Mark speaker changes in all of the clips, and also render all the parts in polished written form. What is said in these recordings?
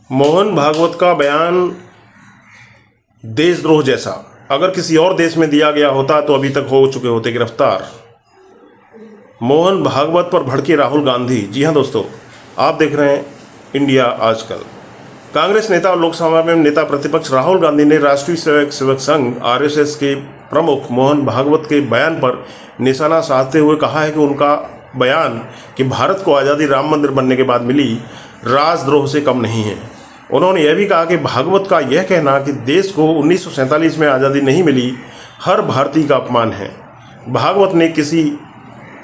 Speaker 1: मोहन भागवत का बयान देशद्रोह जैसा अगर किसी और देश में दिया गया होता तो अभी तक हो चुके होते गिरफ्तार। मोहन भागवत पर भड़के राहुल गांधी। जी हां दोस्तों, आप देख रहे हैं इंडिया आजकल। कांग्रेस नेता और लोकसभा में नेता प्रतिपक्ष राहुल गांधी ने राष्ट्रीय स्वयं सेवक संघ आरएसएस के प्रमुख मोहन भागवत के बयान पर निशाना साधते हुए कहा है कि उनका बयान कि भारत को आज़ादी राम मंदिर बनने के बाद मिली राजद्रोह से कम नहीं है। उन्होंने यह भी कहा कि भागवत का यह कहना कि देश को 1947 में आज़ादी नहीं मिली हर भारतीय का अपमान है। भागवत ने किसी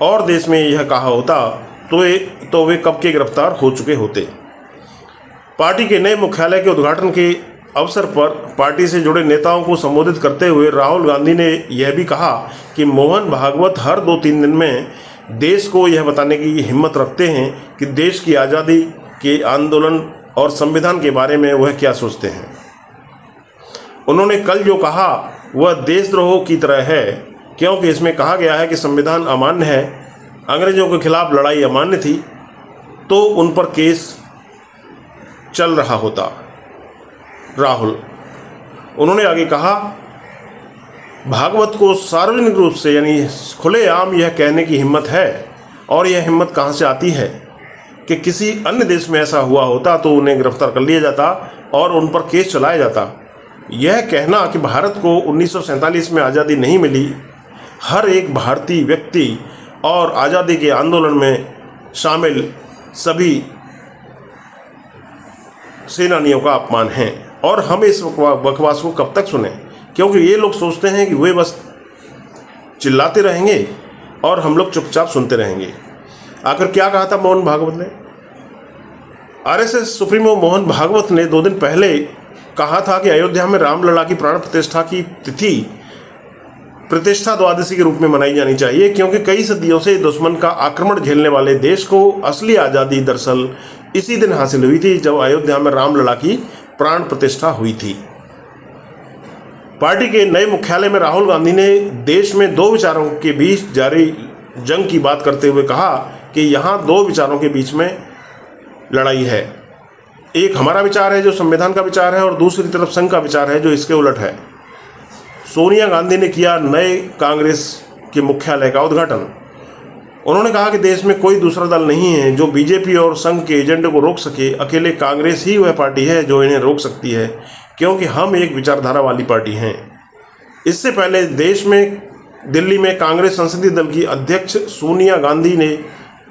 Speaker 1: और देश में यह कहा होता तो वे कब के गिरफ्तार हो चुके होते। पार्टी के नए मुख्यालय के उद्घाटन के अवसर पर पार्टी से जुड़े नेताओं को संबोधित करते हुए राहुल गांधी ने यह भी कहा कि मोहन भागवत हर 2-3 दिन में देश को यह बताने की हिम्मत रखते हैं कि देश की आज़ादी के आंदोलन और संविधान के बारे में वह क्या सोचते हैं। उन्होंने कल जो कहा वह देशद्रोह की तरह है, क्योंकि इसमें कहा गया है कि संविधान अमान्य है, अंग्रेजों के खिलाफ लड़ाई अमान्य थी, तो उन पर केस चल रहा होता। राहुल उन्होंने आगे कहा, भागवत को सार्वजनिक रूप से यानी खुलेआम यह कहने की हिम्मत है, और यह हिम्मत कहाँ से आती है कि किसी अन्य देश में ऐसा हुआ होता तो उन्हें गिरफ्तार कर लिया जाता और उन पर केस चलाया जाता। यह कहना कि भारत को 1947 में आज़ादी नहीं मिली हर एक भारतीय व्यक्ति और आज़ादी के आंदोलन में शामिल सभी सेनानियों का अपमान है। और हम इस बकवास को कब तक सुने, क्योंकि ये लोग सोचते हैं कि वे बस चिल्लाते रहेंगे और हम लोग चुपचाप सुनते रहेंगे। आखिर क्या कहा था मोहन भागवत ने? आरएसएस सुप्रीमो मोहन भागवत ने 2 दिन पहले कहा था कि अयोध्या में रामलला की प्राण प्रतिष्ठा की तिथि प्रतिष्ठा द्वादशी के रूप में मनाई जानी चाहिए, क्योंकि कई सदियों से दुश्मन का आक्रमण झेलने वाले देश को असली आज़ादी दरअसल इसी दिन हासिल हुई थी जब अयोध्या में रामलला की प्राण प्रतिष्ठा हुई थी। पार्टी के नए मुख्यालय में राहुल गांधी ने देश में 2 विचारों के बीच जारी जंग की बात करते हुए कहा कि यहाँ 2 विचारों के बीच में लड़ाई है। एक हमारा विचार है जो संविधान का विचार है, और दूसरी तरफ संघ का विचार है जो इसके उलट है। सोनिया गांधी ने किया नए कांग्रेस के मुख्यालय का उद्घाटन। उन्होंने कहा कि देश में कोई दूसरा दल नहीं है जो बीजेपी और संघ के एजेंडे को रोक सके। अकेले कांग्रेस ही वह पार्टी है जो इन्हें रोक सकती है, क्योंकि हम एक विचारधारा वाली पार्टी हैं। इससे पहले दिल्ली में कांग्रेस संसदीय दल की अध्यक्ष सोनिया गांधी ने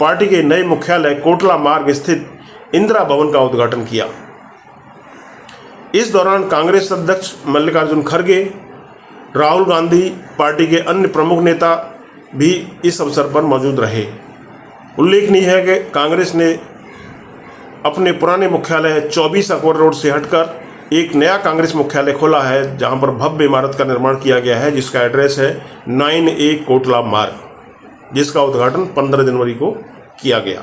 Speaker 1: पार्टी के नए मुख्यालय कोटला मार्ग स्थित इंदिरा भवन का उद्घाटन किया। इस दौरान कांग्रेस अध्यक्ष मल्लिकार्जुन खड़गे, राहुल गांधी, पार्टी के अन्य प्रमुख नेता भी इस अवसर पर मौजूद रहे। उल्लेखनीय है कि कांग्रेस ने अपने पुराने मुख्यालय 24 अकबर रोड से हटकर एक नया कांग्रेस मुख्यालय खोला है, जहां पर भव्य इमारत का निर्माण किया गया है, जिसका एड्रेस है 9A कोटला मार्ग, जिसका उद्घाटन 15 जनवरी को किया गया।